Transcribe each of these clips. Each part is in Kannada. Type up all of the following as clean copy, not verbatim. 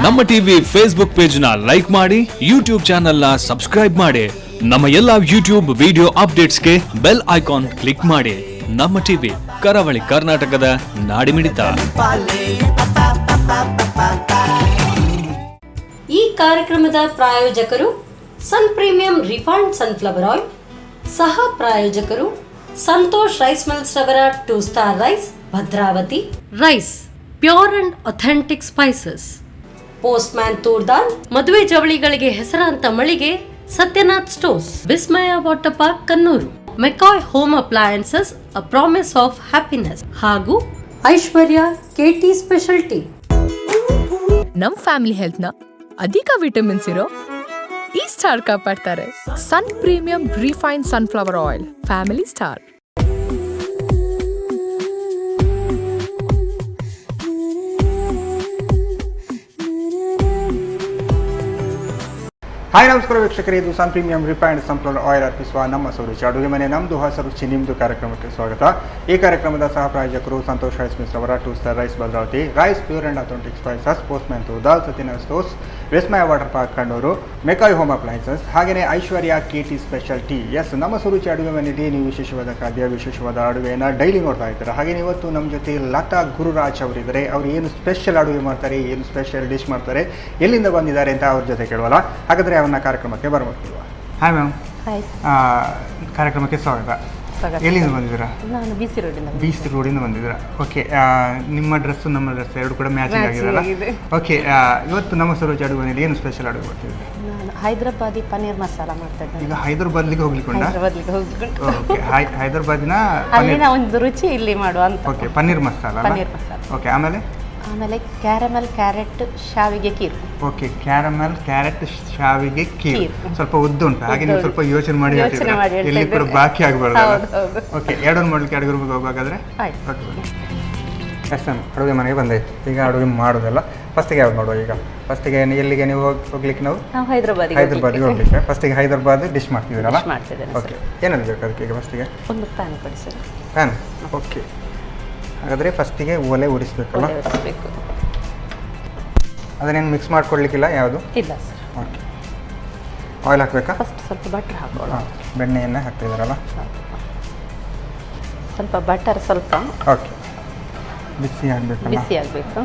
ನಮ್ಮ ಟಿವಿ ಫೇಸ್ಬುಕ್ ಪೇಜ್ ನ ಲೈಕ್ ಮಾಡಿ, ಯೂಟ್ಯೂಬ್ ಚಾನೆಲ್ ನ ಸಬ್ಸ್ಕ್ರೈಬ್ ಮಾಡಿ. ನಮ್ಮ ಎಲ್ಲಾ ಯೂಟ್ಯೂಬ್ ವಿಡಿಯೋ ಅಪ್ಡೇಟ್ಸ್ಗೆ ಬೆಲ್ ಐಕಾನ್ ಕ್ಲಿಕ್ ಮಾಡಿ. ನಮ್ಮ ಟಿವಿ ಕರಾವಳಿ ಕರ್ನಾಟಕದ ನಾಡಿಮಿಡಿತ. ಈ ಕಾರ್ಯಕ್ರಮದ ಪ್ರಾಯೋಜಕರು Sun premium refined sunflower oil, ಸಹ ಪ್ರಾಯೋಜಕರು ಸಂತೋಷ್ ರೈಸ್ ಮಿಲ್ಸ್ ರವರ 2 star rice, Bhadravati rice, pure and authentic spices, postman toor dal, ಮದುವೆ ಜವಳಿಗಳಿಗೆ ಹೆಸರಾಂತ ಮಳಿಗೆ Satyanath stores, Vismaya water park Kannur, McCoy home appliances a promise of happiness ಹಾಗೂ ಐಶ್ವರ್ಯ ಕೆಟಿ ಸ್ಪೆಷಾಲಿಟಿ. ನಮ್ ಫ್ಯಾಮಿಲಿ ಹೆಲ್ತ್ ನ ಅಧಿಕ ವಿಟಮಿನ್ಸ್ ಇರೋ ಈ ಸ್ಟಾರ್ ಕಾಪಾಡ್ತಾರೆ. Sun premium refined sunflower oil, family star. Hi ನಮಸ್ಕಾರ ವೀಕ್ಷಕರೇ, ಇದು Sun premium refined sunflower oil ಅರ್ಪಿಸುವ ನಮ್ಮ ಸುರುಚಿ ಅಡುಗೆ ಮನೆ, ನಮ್ಮದು ಹೊಸ ರುಚಿ ನಿಮ್ಮದು ಕಾರ್ಯಕ್ರಮಕ್ಕೆ ಸ್ವಾಗತ. ಈ ಕಾರ್ಯಕ್ರಮದ ಸಹ ಪ್ರಾಯೋಜಕರು ಸಂತೋಷ್ ರೈಸ್ ಮಿಲ್ಸ್ ರವರ 2 star rice, Bhadravati rice, pure and authentic spices, postman toor dal, Sathyanath stores, Vismaya water park Kannur, McCoy home appliances, ಹಾಗೆಯೇ ಐಶ್ವರ್ಯ ಕೆಟಿ ಸ್ಪೆಷಾಲಿಟಿ. ಎಸ್, ನಮ್ಮ ಸುರುಚಿ ಅಡುಗೆ ಮನೆಯಲ್ಲಿ ನೀವು ವಿಶೇಷವಾದ ಖಾದ್ಯ, ವಿಶೇಷವಾದ ಅಡುಗೆಯನ್ನು ಡೈಲಿ ನೋಡ್ತಾ ಇರ್ತಾರೆ. ಹಾಗೆಯೇ ಇವತ್ತು ನಮ್ಮ ಜೊತೆ ಲತಾ ಗುರುರಾಜ್ ಅವರಿದ್ದಾರೆ. ಅವರು ಏನು ಸ್ಪೆಷಲ್ ಅಡುಗೆ ಮಾಡ್ತಾರೆ, ಏನು ಸ್ಪೆಷಲ್ ಡಿಶ್ ಮಾಡ್ತಾರೆ, ಎಲ್ಲಿಂದ ಬಂದಿದ್ದಾರೆ ಅಂತ ಅವ್ರ ಜೊತೆ ಕೇಳುವಲ್ಲ. ಹಾಗಾದರೆ ಅವನ್ನ ಕಾರ್ಯಕ್ರಮಕ್ಕೆ ಬರ್ಬೋದು. Hi ma'am. ಹಾಯ್. ಕಾರ್ಯಕ್ರಮಕ್ಕೆ ಸ್ವಾಗತ. ಎಲ್ಲಿಂದ ಬಂದಿದ್ದೀರಾ? ನಾನು BC ರೋಡಿಂದ ಬಂದಿದ್ದೀರಾ. ಓಕೆ, ನಿಮ್ಮ ಡ್ರೆಸ್ಸು ನಮ್ಮ ಡ್ರೆಸ್ ಎರಡು ಕೂಡ ಮ್ಯಾಚಿಂಗ್ ಆಗಿದೆಯಲ್ಲ? ಓಕೆ, ಇವತ್ತು ನಮ್ಮ ಸುರುಚಿ ಅಡುಗೆ ಮನೆಯಲ್ಲಿ ಏನು ಸ್ಪೆಷಲ್ ಅಡುಗೆ ಮಾಡ್ತಿದ್ದೀವಿ? ನಾನು ಹೈದರಾಬಾದಿ ಪನ್ನೀರ್ ಮಸಾಲ ಮಾಡ್ತಾ ಇದ್ದೇನೆ. ಈಗ ಹೈದರಾಬಾದ್ಲಿಗೆ ಹೋಗ್ಲಿಕ್ಕೆ ಓಕೆ, ಹೈದರಾಬಾದಿನ ಅಲ್ಲಿನ ಒಂದು ರುಚಿ ಇಲ್ಲಿ ಮಾಡುವ ಅಂತ. ಓಕೆ, ಪನ್ನೀರ್ ಮಸಾಲ. ಓಕೆ, ಆಮೇಲೆ ಕ್ಯಾರಮೆಲ್ ಕ್ಯಾರೆಟ್ ಶಾವಿಗೆ ಕೀರ್. ಓಕೆ, ಕ್ಯಾರಮೆಲ್ ಕ್ಯಾರೆಟ್ ಶಾವಿಗೆ ಕೀರ್. ಸ್ವಲ್ಪ ಉದ್ದು ಉಂಟು, ಹಾಗೆ ನೀವು ಸ್ವಲ್ಪ ಯೋಚನೆ ಮಾಡಿ ಎಲ್ಲಿ ಕೂಡ ಬಾಕಿ ಆಗಬಾರ್ದು. ಓಕೆ, ಎರಡನ್ನು ಮಾಡ್ಲಿಕ್ಕೆ ಅಡುಗೆ ರೂಮಿಗೆ ಹೋಗುವಾಗಾದ್ರೆ ಎಸ್ ಮ್ಯಾಮ್, ಅಡುಗೆ ಮನೆಗೆ ಬಂದಾಯ್ತು. ಈಗ ಅಡುಗೆ ಮಾಡೋದಲ್ಲ. ಫಸ್ಟಿಗೆ ಯಾವ್ದು ಮಾಡುವ? ಈಗ ಫಸ್ಟಿಗೆ ಎಲ್ಲಿಗೆ ನೀವು ಹೋಗ್ಲಿಕ್ಕೆ? ನಾವು ಹೈದರಾಬಾದಿಗೆ ಹೋಗ್ಲಿಕ್ಕೆ. ಫಸ್ಟಿಗೆ ಹೈದರಾಬಾದ್ ಡಿಶ್ ಮಾಡ್ತಿದ್ದೀರಲ್ಲ? ಓಕೆ, ಏನೆಲ್ಲ ಬೇಕು ಅದಕ್ಕೆ? ಈಗ ಫಸ್ಟಿಗೆ ಒಂದು ಪ್ಯಾನ್ ಕೊಡಿ ಸರ್. ಪ್ಯಾನ್. ಓಕೆ, ಹಾಗಾದರೆ ಫಸ್ಟಿಗೆ ಒಲೆ ಉರಿಸ್ಬೇಕಲ್ಲ? ಅದನ್ನೇನು ಮಿಕ್ಸ್ ಮಾಡ್ಕೊಡ್ಲಿಕ್ಕಿಲ್ಲ ಯಾವುದು? ಇಲ್ಲ ಸರ್. ಓಕೆ, ಆಯಿಲ್ ಹಾಕಬೇಕಾ? ಫಸ್ಟ್ ಸ್ವಲ್ಪ ಬಟರ್ ಹಾಕೋಣ. ಬೆಣ್ಣೆಯನ್ನು ಹಾಕ್ತಿದ್ದಾರಲ್ಲ? ಸ್ವಲ್ಪ ಬಟರ್ ಸ್ವಲ್ಪ. ಓಕೆ, ಬಿಸಿ ಆಗಬೇಕಲ್ಲ? ಬಿಸಿ ಆಗಬೇಕು.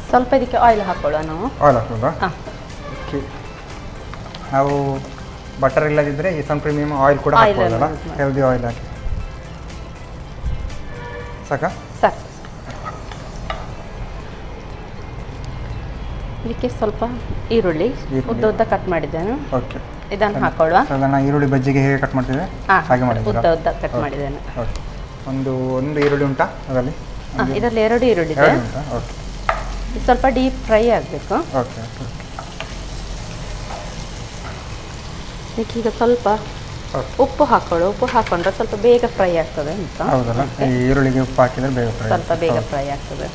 ಸ್ವಲ್ಪ ಇದಕ್ಕೆ ಆಯಿಲ್ ಹಾಕೊಳ್ಳುವ ನಾವು. ಆಯಿಲ್ ಹಾಕೋದಾ? ಓಕೆ, ನಾವು ಬಟರ್ ಇಲ್ಲದಿದ್ದರೆ ಈ ಸನ್ ಪ್ರೀಮಿಯಮ್ ಆಯಿಲ್ ಕೂಡ ಹಾಕ್ಬೋದಲ್ಲ? ಹೆಲ್ದಿ ಆಯಿಲ್ ಹಾಕಿ ಸಾಕಾ? ಸಾಕು. ಇದಕ್ಕೆ ಸ್ವಲ್ಪ ಈರುಳ್ಳಿ ಉದ್ದ ಉದ್ದ ಕಟ್ ಮಾಡಿದ್ದೇನೆ. ಓಕೆ, ಇದನ್ನು ಹಾಕೊಳ್ಳುವ. ಅದನ್ನು ಈರುಳ್ಳಿ ಬಜ್ಜಿಗೆ ಹೇಗೆ ಕಟ್ ಮಾಡ್ತಿದ್ದೆ ಹಾಗೆ ಮಾಡಿ ಉದ್ದ ಉದ್ದ ಕಟ್ ಮಾಡಿದ್ದೇನೆ. ಓಕೆ, ಒಂದು ಈರುಳ್ಳಿ ಉಂಟಾ ಅದರಲ್ಲಿ? ಇದರಲ್ಲಿ 2 ಈರುಳ್ಳಿ ಇದೆ. ಓಕೆ, ಸ್ವಲ್ಪ ಡೀಪ್ ಫ್ರೈ ಆಗಬೇಕು. ಓಕೆ, ಇದಕ್ಕೆ ಈಗ ಸ್ವಲ್ಪ ಉಪ್ಪು ಹಾಕೊಳ್ಳು. ಉಪ್ಪು ಹಾಕೊಂಡ್ರೆ ಸ್ವಲ್ಪ ಬೇಗ ಫ್ರೈ ಆಗ್ತದೆ ಅಂತ. ಹೌದಲ್ಲ? ಈ ಈರುಳ್ಳಿಗೆ ಉಪ್ಪು ಹಾಕಿದ್ರೆ ಬೇಗ ಫ್ರೈ, ಸ್ವಲ್ಪ ಬೇಗ ಫ್ರೈ ಆಗ್ತದೆ.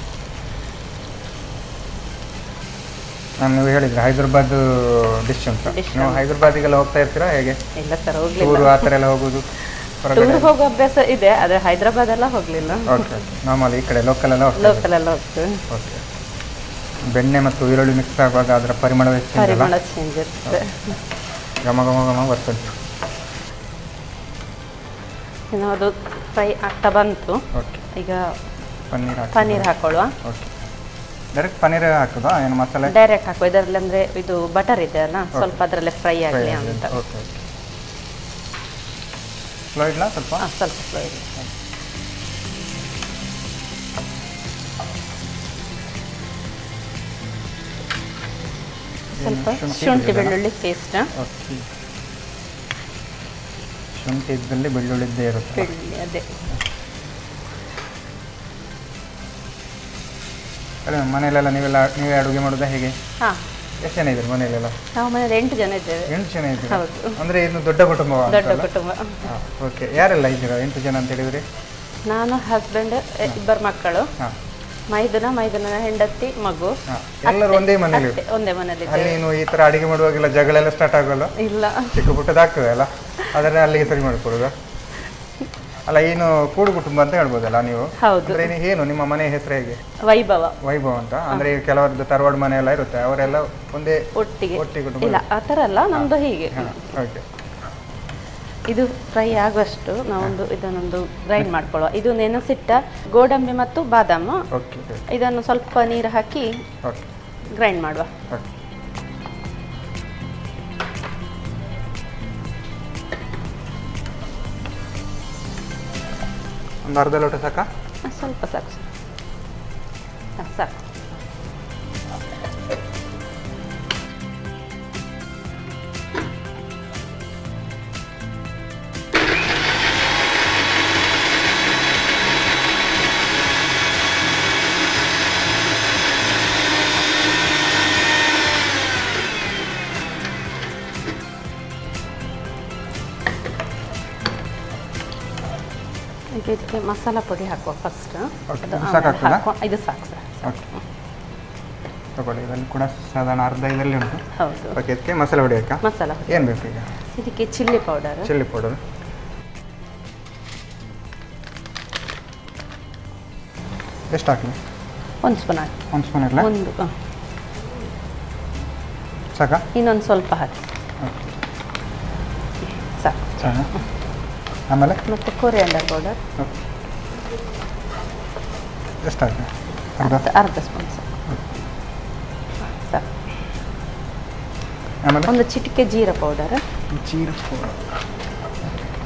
ನೀವು ಹೇಳಿದ್ರೆ ಹೈದರಾಬಾದ್ ಡಿಶ್ ಅಂತ. ನೀವು ಹೈದರಾಬಾದಿಗೆಲ್ಲ ಹೋಗ್ತಾ ಇರ್ತೀರಾ ಹೇಗೆ? ಇಲ್ಲ ಸರ್, ಹೋಗ್ಲಿಲ್ಲ. ಟೂರ್ ಆ ಥರ ಎಲ್ಲ ಹೋಗೋದು? ಟೂರ್ ಹೋಗೋ ಅಭ್ಯಾಸ ಇದೆ, ಆದರೆ ಹೈದರಾಬಾದ್ ಎಲ್ಲ ಹೋಗಲಿಲ್ಲ. ಓಕೆ, ನಾರ್ಮಲಿ ಈ ಕಡೆ ಲೋಕಲ್ ಎಲ್ಲ ಹೋಗ್ತೀವಿ. ಓಕೆ, ಬೆಣ್ಣೆ ಮತ್ತು ಈರುಳ್ಳಿ ಮಿಕ್ಸ್ ಆಗುವಾಗ ಅದರ ಪರಿಮಳ ಚೇಂಜ್ ಇರುತ್ತೆ. ಘಮ ಘಮ ಘಮ ಬರ್ತದೆ. ಅದು ಫ್ರೈ ಆಗ್ತಾ ಬಂತು. ಓಕೆ, ಈಗ ಪನ್ನೀರ್ ಹಾಕೊಳ್ಳುವ. ಓಕೆ, ಡೈರೆಕ್ಟ್ ಪನ್ನೀರ್ ಹಾಕೋದಾ ಏನು ಮಸಾಲೆ? ಡೈರೆಕ್ಟ್ ಹಾಕುವ. ಇದರಲ್ಲಿ ಅಂದರೆ ಇದು ಬಟರ್ ಇದೆ ಅಲ್ಲ, ಸ್ವಲ್ಪ ಅದರಲ್ಲೇ ಫ್ರೈ ಆಗಲಿ ಅಂತ. ಓಕೆ, ಸ್ಲೋ ಇಡಲ? ಸ್ವಲ್ಪ ಸ್ಲೋ ಇರಲಿ. ಸ್ವಲ್ಪ ಶುಂಠಿ ಬೆಳ್ಳುಳ್ಳಿ ಪೇಸ್ಟ್. ಓಕೆ, ಶುಂಠಿ ಇದ್ದಲ್ಲಿ ಬೆಳ್ಳುಳ್ಳಿದ್ದೇ ಇರುತ್ತೆ. ಬೆಳ್ಳುಳ್ಳಿ ಅದೇ. ಮನೆಯಲ್ಲೆಲ್ಲ ನೀವೇ ಅಡುಗೆ ಮಾಡೋದಾ ಹೇಗೆ? ಹಾಂ. ಎಷ್ಟು ಜನ ಇದ್ದೀರಿ ಮನೆಯಲ್ಲೆಲ್ಲ? ನಾವು ಮನೇಲಿ 8 ಜನ ಇದ್ದೇವೆ. 8 ಜನ ಇದ್ದೀರಿ? ಹೌದು. ಅಂದರೆ ಇನ್ನು ದೊಡ್ಡ ಕುಟುಂಬ? ದೊಡ್ಡ ಕುಟುಂಬ. ಓಕೆ, ಯಾರೆಲ್ಲ ಇದ್ದೀರಾ 8 ಜನ ಅಂತ ಹೇಳಿದ್ರಿ? ನಾನು, ಹಸ್ಬೆಂಡ್, 2 ಮಕ್ಕಳು, ಮೈದುನ ಹೆಂಡತಿ, ಮಗು. ಎಲ್ಲರೂ ಒಂದೇ ಮನೇಲಿ? ಒಂದೇ ಮನೇಲಿ. ಅಲ್ಲಿ ನೀವು ಈ ಥರ ಅಡುಗೆ ಮಾಡುವಾಗೆಲ್ಲ ಜಗಳೆಲ್ಲ ಸ್ಟಾರ್ಟ್ ಆಗೋಲ್ಲ? ಇಲ್ಲ, ಚಿಕ್ಕ ಪುಟ್ಟದಾಗ್ತದೆ ಅಲ್ಲ, ಅದನ್ನೇ ಅಲ್ಲಿಗೆ ಸರಿ ಮಾಡಿಕೊಡುದಾ? ಅಲ್ಲ ಏನು ಕೂಡು ಕುಟುಂಬ ಅಂತ ಹೇಳ್ಬೋದಲ್ಲ ನೀವು? ಹೌದು. ಅಂದ್ರೆ ಏನು ನಿಮ್ಮ ಮನೆ ಹೆಸರು ಹೇಗೆ? ವೈಭವ. ವೈಭವ ಅಂತ. ಅಂದ್ರೆ ಕೆಲವರದ್ದು ತರವಾಡು ಮನೆ ಎಲ್ಲ ಇರುತ್ತೆ, ಅವರೆಲ್ಲ ಒಂದೇ ಒಟ್ಟಿಗೆ ಕುಟುಂಬ? ಇಲ್ಲ, ಆ ಥರ ಅಲ್ಲ, ನಮ್ದು ಹೀಗೆ. ಓಕೆ. ಇದು ಫ್ರೈ ಆಗುವಷ್ಟು ನಾವೊಂದು ಇದನ್ನೊಂದು ಗ್ರೈಂಡ್ ಮಾಡ್ಕೊಳ್ಳುವ. ಇದು ನೆನೆಸಿಟ್ಟ ಗೋಡಂಬಿ ಮತ್ತು ಬಾದಾಮು. ಓಕೆ. ಇದನ್ನು ಸ್ವಲ್ಪ ನೀರು ಹಾಕಿ ಓಕೆ ಗ್ರೈಂಡ್ ಮಾಡುವ. ಓಕೆ. ಒಂದು ಅರ್ಧ ಲೋಟ ಸಾಕಾ? ಸ್ವಲ್ಪ ಸಾಕು. ಸಾಕು. ಇದಕ್ಕೆ ಮಸಾಲ ಪುಡಿ ಹಾಕುವ ಫಸ್ಟ್. ಇದು ಸಾಕು ಸರ್. ಓಕೆ ತಗೊಳ್ಳಿ. ಇದರಲ್ಲಿ ಕೂಡ ಸಾಧಾರಣ ಅರ್ಧ ಇದರಲ್ಲಿ ಉಂಟು. ಹೌದು. ಓಕೆ. ಇದಕ್ಕೆ ಮಸಾಲೆ ಪುಡಿ ಹಾಕಾ? ಮಸಾಲ ಏನು ಬೇಕು ಈಗ? ಇದಕ್ಕೆ ಚಿಲ್ಲಿ ಪೌಡರ್. ಚಿಲ್ಲಿ ಪೌಡರ್ ಎಷ್ಟು ಹಾಕಿ? 1 ಸ್ಪೂನ್ ಹಾಕಿ. 1 ಸ್ಪೂನ್ ಇಲ್ಲ? ಒಂದು ಸಾಕಾ? ಇನ್ನೊಂದು ಸ್ವಲ್ಪ ಹಾಕಿ. ಸಾಕು. ಸಾಕಾ? ಆಮೇಲೆ ಮತ್ತು ಕೊರಿಯಾಂಡರ್ ಪೌಡರ್ ಎಷ್ಟು ಹಾಕಿ? ಅರ್ಧ ಸ್ಪೂನ್ ಸಾಕು. ಸಾಕು. ಆಮೇಲೆ ಒಂದು ಚಿಟಿಕೆ ಜೀರಾ ಪೌಡರ್. ಜೀರಾ ಪೌಡರ್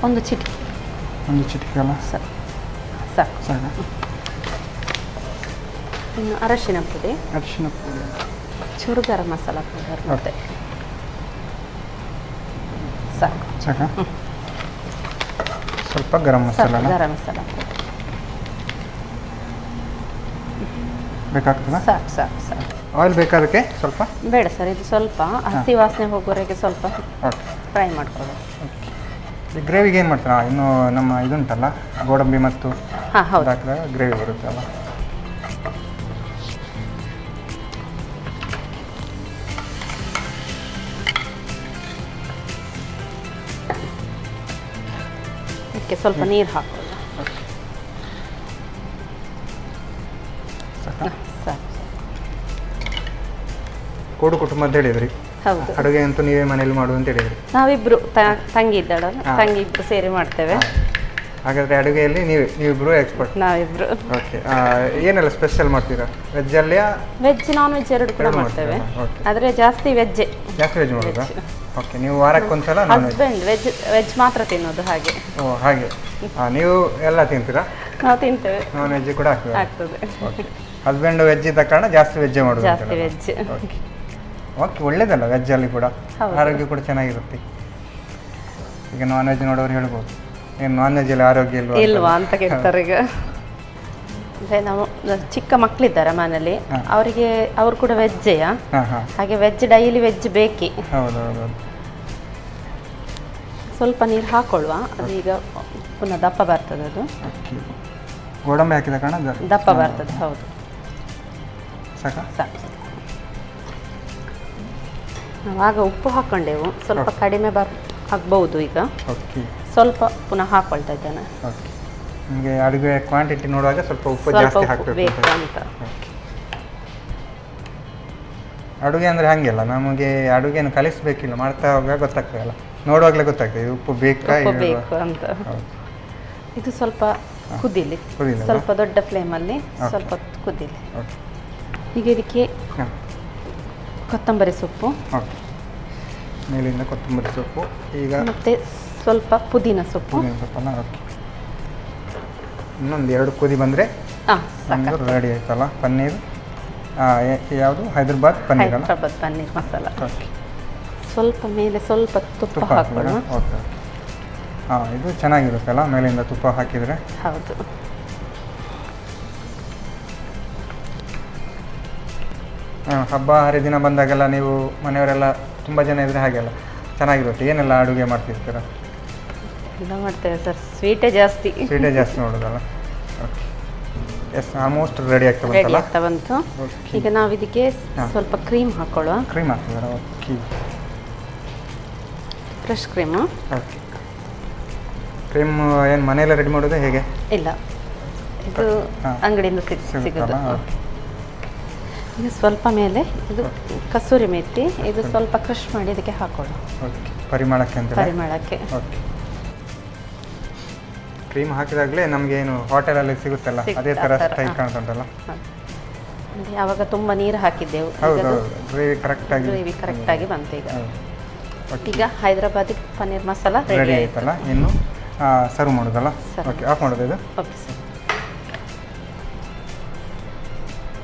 ಒಂದು ಚಿಟಿಕೆ. ಒಂದು ಚಿಟಿಕೆ ಅಲ್ಲ? ಸಾಕು. ಸಾಕು. ಸಾಕು. ಇನ್ನು ಅರಶಿನ ಪುಡಿ. ಅರಿಶಿನ ಪುಡಿ. ಚೂರು ಗರಂ ಮಸಾಲ ಪೌಡರ್ ಮತ್ತೆ. ಸಾಕು. ಸಾಕಾ? ಸ್ವಲ್ಪ ಗರಂ ಮಸಾಲ. ಗರಂ ಮಸಾಲ ಬೇಕಾಗ್ತದಾ? ಸಾಕು ಸಾಕು ಸಾಕು. ಆಯಿಲ್ ಬೇಕಾದಕ್ಕೆ ಸ್ವಲ್ಪ? ಬೇಡ ಸರ್, ಇದು ಸ್ವಲ್ಪ ಹಸಿ ವಾಸನೆ ಹೋಗೋವರೆಗೆ ಸ್ವಲ್ಪ ಓಕೆ ಫ್ರೈ ಮಾಡ್ಕೊಳ್ಳೋದು. ಈ ಗ್ರೇವಿಗೆ ಏನು ಮಾಡ್ತೀರಾ? ಇನ್ನು ನಮ್ಮ ಇದುಂಟಲ್ಲ ಗೋಡಂಬಿ ಮತ್ತು ಹಾಂ ಹೌದು, ಹಾಕಿದಾಗ ಗ್ರೇವಿ ಬರುತ್ತೆ ಅಲ್ಲ? ಇದಕ್ಕೆ ಸ್ವಲ್ಪ ನೀರು ಹಾಕೋದು. ಸಾಕಾ? ಸಾಕು. ಕೂಡು ಕುಟುಂಬ ಅಂತ ಹೇಳಿದ್ರಿ. ಹೌದು. ಅಡುಗೆ ಅಂತೂ ನೀವೇ ಮನೇಲಿ ಮಾಡುದು ಅಂತ ಹೇಳಿದ್ರಿ. ನಾವಿಬ್ರು ತಂಗಿ ಇದ್ದಾಳಲ್ಲ, ತಂಗಿ ಇಬ್ರು ಸೇರಿ ಮಾಡ್ತೇವೆ. ಹಾಗಾದ್ರೆ ಅಡುಗೆಯಲ್ಲಿ ನೀವಿಬ್ರು ಎಕ್ಸ್ಪರ್ಟ್? ನಾವಿಬ್ರು. ಓಕೆ. ಏನೆಲ್ಲ ಸ್ಪೆಷಲ್ ಮಾಡ್ತೀರಾ? ವೆಜ್ಜಲ್ಲಿಯಾ? ವೆಜ್ ನಾನ್ ವೆಜ್ ಎರಡು ಕೂಡ ಮಾಡ್ತೇವೆ, ಆದರೆ ಜಾಸ್ತಿ ವೆಜ್ಜೆ. ಜಾಸ್ತಿ ವೆಜ್ ಮಾಡೋದಾ? ಓಕೆ. ನೀವು ವಾರಕ್ಕೊಂದ್ಸಲ ನಾನ್ ವೆಜ್? ಹಸ್ಬೆಂಡ್ ವೆಜ್ ಮಾತ್ರ ತಿನ್ನೋದು ಹಾಗೆ. ಓ ಹಾಗೆ. ನೀವು ಎಲ್ಲ ತಿಂತೀರಾ? ನಾವು ತಿಂತೇವೆ. ನಾನ್ ವೆಜ್ ಕೂಡ ಆಗ್ತದೆ. ಓಕೆ. ಹಸ್ಬೆಂಡ್ ವೆಜ್ ಇದ್ದ ಕಾರಣ ಜಾಸ್ತಿ ವೆಜ್ಜೇ ಮಾಡೋದು? ಜಾಸ್ತಿ ವೆಜ್. ಓಕೆ. ಓಕೆ, ಒಳ್ಳೇದಲ್ಲ ವೆಜ್ಜಲ್ಲಿ ಕೂಡ, ಹೌದು. ಆರೋಗ್ಯ ಕೂಡ ಚೆನ್ನಾಗಿರುತ್ತೆ. ಈಗ ನಾನ್ ವೆಜ್ ನೋಡೋರು ಹೇಳ್ಬೋದು, ಏನು ನಾನ್ ವೆಜ್ಜಲ್ಲಿ ಆರೋಗ್ಯ ಇಲ್ವಾ ಅಂತ ಕೇಳ್ತಾರೆ ಈಗ. ಅಂದರೆ ನಾವು ಚಿಕ್ಕ ಮಕ್ಕಳಿದ್ದಾರೆ ಮನೇಲಿ, ಅವರಿಗೆ ಅವರು ಕೂಡ ವೆಜ್ಜೆಯಾ, ಹಾಗೆ ವೆಜ್ ಡೈಲಿ ವೆಜ್ ಬೇಕೇ. ಹೌದೌದು. ಸ್ವಲ್ಪ ನೀರು ಹಾಕೊಳ್ಳುವ, ಅದು ಈಗ ಪುನಃ ದಪ್ಪ ಬರ್ತದೆ. ಅದು ಗೋಡಂಬಿ ಹಾಕಿದ ಕಾರಣ ದಪ್ಪ ಬರ್ತದೆ. ಹೌದು. ಸಾಕಾ? ಸಾಕು. ನಾವಾಗ ಉಪ್ಪು ಹಾಕ್ಕೊಂಡೆವು, ಸ್ವಲ್ಪ ಕಡಿಮೆ ಆಗ್ಬಹುದು. ಈಗ ಸ್ವಲ್ಪ ಪುನಃ ಹಾಕೊಳ್ತಾ ಇದ್ದೇನೆ. ಓಕೆ. ನಿಮಗೆ ಅಡುಗೆ ಕ್ವಾಂಟಿಟಿ ನೋಡುವಾಗ ಸ್ವಲ್ಪ ಉಪ್ಪು ಜಾಸ್ತಿ ಹಾಕಬೇಕು ಅಂತ. ಅಡುಗೆ ಅಂದರೆ ಹಾಗೆಲ್ಲ ನಮಗೆ ಅಡುಗೆಯನ್ನು ಕಲಿಸಬೇಕಿಲ್ಲ, ಮಾಡ್ತಾ ಹೋಗುವಾಗ ಗೊತ್ತಾಗ್ತದಲ್ಲ, ನೋಡುವಾಗಲೇ ಗೊತ್ತಾಗ್ತದೆ ಉಪ್ಪು ಬೇಕಾ ಬೇಕು ಅಂತ. ಇದು ಸ್ವಲ್ಪ ಕುದಿಲಿ, ಸ್ವಲ್ಪ ದೊಡ್ಡ ಫ್ಲೇಮಲ್ಲಿ ಸ್ವಲ್ಪ ಕುದಿಲಿ. ಈಗ ಇದಕ್ಕೆ ಕೊತ್ತಂಬರಿ ಸೊಪ್ಪು, ಮೇಲಿಂದ ಕೊತ್ತಂಬರಿ ಸೊಪ್ಪು, ಈಗ ಮತ್ತೆ ಸ್ವಲ್ಪ ಪುದೀನ ಸೊಪ್ಪು. ಓಕೆ. ಇನ್ನೊಂದು 2 ಕುದಿ ಬಂದರೆ ರೆಡಿ ಆಯ್ತಲ್ಲ ಪನ್ನೀರ್. ಯಾವುದು? ಹೈದರಾಬಾದ್ ಪನ್ನೀರ್. ಹೈದರಾಬಾದ್ ಪನ್ನೀರ್ ಮಸಾಲ. ಓಕೆ. ಸ್ವಲ್ಪ ಮೇಲೆ ಸ್ವಲ್ಪ ತುಪ್ಪ ಹಾಕೋಣ. ಓಕೆ. ಇದು ಚೆನ್ನಾಗಿರುತ್ತಲ್ಲ ಮೇಲಿಂದ ತುಪ್ಪ ಹಾಕಿದರೆ? ಹೌದು. ಹಬ್ಬ ಹರಿದಿನ ಬಂದಾಗೆಲ್ಲ ನೀವು ಮನೆಯವರೆಲ್ಲ ತುಂಬ ಜನ ಇದ್ದರೆ ಹಾಗೆಲ್ಲ ಚೆನ್ನಾಗಿರುತ್ತೆ. ಏನೆಲ್ಲ ಅಡುಗೆ ಮಾಡ್ತಿರ್ತೀರ? ಎಲ್ಲ ಮಾಡ್ತೇವೆ ಸರ್, ಸ್ವೀಟೇ ಜಾಸ್ತಿ ಮಾಡೋದಲ್ಲ? ಓಕೆ. ಎಸ್, ಆಲ್ಮೋಸ್ಟ್ ರೆಡಿ ಆಗ್ತಾ ಬಂತು. ಈಗ ನಾವು ಇದಕ್ಕೆ ಸ್ವಲ್ಪ ಕ್ರೀಮ್ ಹಾಕೊಳ್ಳುವ. ಕ್ರೀಮ್ ಹಾಕ್ತಿದ್ದೀರಾ? Okay. Fresh cream. Okay. Cream ಏನು ಮನೆಯಲ್ಲ ರೆಡಿ ಮಾಡೋದು ಹೇಗೆ? ಇಲ್ಲ, ಇದು ಅಂಗಡಿಯಿಂದ ಸಿಗುತ್ತೆ. ಈಗ ಸ್ವಲ್ಪ ಮೇಲೆ ಇದು ಕಸೂರಿ ಮೆಥಿ, ಇದು ಸ್ವಲ್ಪ ಕ್ರಷ್ ಮಾಡಿ ಇದಕ್ಕೆ ಹಾಕೊಳ್ಳಿ. ಪರಿಮಳಕ್ಕೆ ಅಂತ. ಪರಿಮಳಕ್ಕೆ. ಓಕೆ. ಕ್ರೀಮ್ ಹಾಕಿದಾಗಲೇ ನಮಗೆ ಏನು ಹೋಟೆಲಲ್ಲಿ ಸಿಗುತ್ತಲ್ಲ ಅದೇ ಥರ ಸ್ಟೈಲ್ ಕಾಣ್ತುಂಟಲ್ಲ. ಯಾವಾಗ ತುಂಬ ನೀರು ಹಾಕಿದ್ದೆವು, ಗ್ರೇವಿ ಕರೆಕ್ಟಾಗಿ ಬಂತು. ಈಗ ಹೈದರಾಬಾದಿ ಪನ್ನೀರ್ ಮಸಾಲ ರೆಡಿ ಆಯ್ತಲ್ಲ, ಇನ್ನು ಸರ್ವ್ ಮಾಡೋದಲ್ಲ. ಓಕೆ, ಆಫ್ ಮಾಡೋದು ಇದು. Okay sir.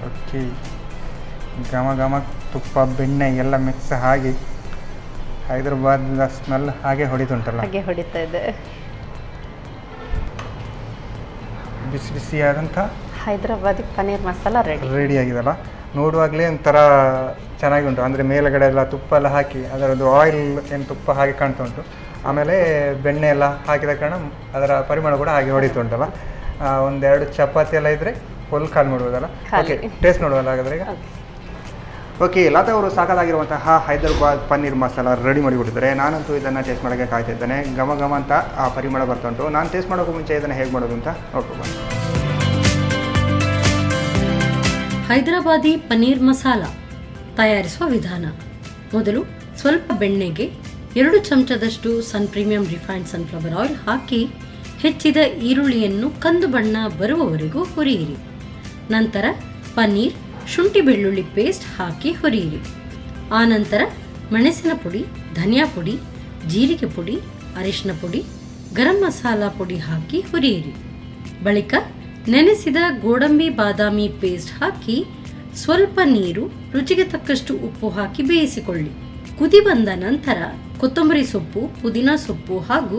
ಓಕೆ, ಘಮ ತುಪ್ಪ ಬೆಣ್ಣೆ ಎಲ್ಲ ಮಿಕ್ಸ್ ಆಗಿ ಹೈದರಾಬಾದ್ ಸ್ಮೆಲ್ ಹಾಗೆ ಹೊಡಿತುಂಟಲ್ಲ. ಹಾಗೆ ಹೊಡಿತಾ ಇದೆ. ಬಿಸಿ ಬಿಸಿಯಾದಂಥ ಹೈದರಾಬಾದಿ ಪನ್ನೀರ್ ಮಸಾಲ ರೆಡಿ ಆಗಿದಲ್ಲ. ನೋಡುವಾಗಲೇ ಒಂಥರ ಚೆನ್ನಾಗಿ ಉಂಟು. ಅಂದರೆ ಮೇಲುಗಡೆ ಎಲ್ಲ ತುಪ್ಪ ಎಲ್ಲ ಹಾಕಿ ಅದರದ್ದು ಆಯಿಲ್ ಏನು ತುಪ್ಪ ಹಾಗೆ ಕಾಣ್ತಾ ಉಂಟು. ಆಮೇಲೆ ಬೆಣ್ಣೆ ಎಲ್ಲ ಹಾಕಿದ ಕಾರಣ ಅದರ ಪರಿಮಳ ಕೂಡ ಹಾಗೆ ಹೊಡಿತುಂಟಲ್ಲ. ಒಂದೆರಡು ಚಪಾತಿ ಎಲ್ಲ ಇದ್ದರೆ ಫುಲ್ ಖಾಲಿ ಮಾಡ್ಬೋದಲ್ಲ. ಓಕೆ, ಟೇಸ್ಟ್ ನೋಡುವಲ್ಲ ಹಾಗಾದ್ರೆ ಈಗ. ಓಕೆ, ಲತಾ ಅವರು ಸಾಕಾಗಿರುವಂತಹ ಹೈದರಾಬಾದ್ ಪನ್ನೀರ್ ಮಸಾಲ ರೆಡಿ ಮಾಡಿಕೊಟ್ಟಿದ್ದಾರೆ. ನಾನಂತೂ ಇದನ್ನು ಟೇಸ್ಟ್ ಮಾಡೋಕ್ಕೆ ಕಾಯ್ತಾ ಇದ್ದೇನೆ. ಘಮ ಅಂತ ಆ ಪರಿಮಳ ಬರ್ತಾ ಉಂಟು. ನಾನು ಟೇಸ್ಟ್ ಮಾಡೋಕ್ಕೂ ಮುಂಚೆ ಇದನ್ನು ಹೇಗೆ ಮಾಡೋದು ಅಂತ ನೋಡ್ಕೊಂಡು. ಹೈದರಾಬಾದಿ ಪನ್ನೀರ್ ಮಸಾಲ ತಯಾರಿಸುವ ವಿಧಾನ. ಮೊದಲು ಸ್ವಲ್ಪ ಬೆಣ್ಣೆಗೆ 2 ಚಮಚದಷ್ಟು ಸನ್ ಪ್ರೀಮಿಯಂ ರಿಫೈನ್ಡ್ ಸನ್ಫ್ಲವರ್ ಆಯಿಲ್ ಹಾಕಿ ಹೆಚ್ಚಿದ ಈರುಳ್ಳಿಯನ್ನು ಕಂದು ಬಣ್ಣ ಬರುವವರೆಗೂ ಹುರಿಯಿರಿ. ನಂತರ ಪನ್ನೀರ್, ಶುಂಠಿ ಬೆಳ್ಳುಳ್ಳಿ ಪೇಸ್ಟ್ ಹಾಕಿ ಹುರಿಯಿರಿ. ಆನಂತರ ಮೆಣಸಿನ ಪುಡಿ, ಧನಿಯಾ ಪುಡಿ, ಜೀರಿಗೆ ಪುಡಿ, ಅರಿಶಿನ ಪುಡಿ, ಗರಂ ಮಸಾಲ ಪುಡಿ ಹಾಕಿ ಹುರಿಯಿರಿ. ಬಳಿಕ ನೆನೆಸಿದ ಗೋಡಂಬಿ ಬಾದಾಮಿ ಪೇಸ್ಟ್ ಹಾಕಿ ಸ್ವಲ್ಪ ನೀರು, ರುಚಿಗೆ ತಕ್ಕಷ್ಟು ಉಪ್ಪು ಹಾಕಿ ಬೇಯಿಸಿಕೊಳ್ಳಿ. ಕುದಿ ಬಂದ ನಂತರ ಕೊತ್ತಂಬರಿ ಸೊಪ್ಪು, ಪುದೀನಾ ಸೊಪ್ಪು ಹಾಗೂ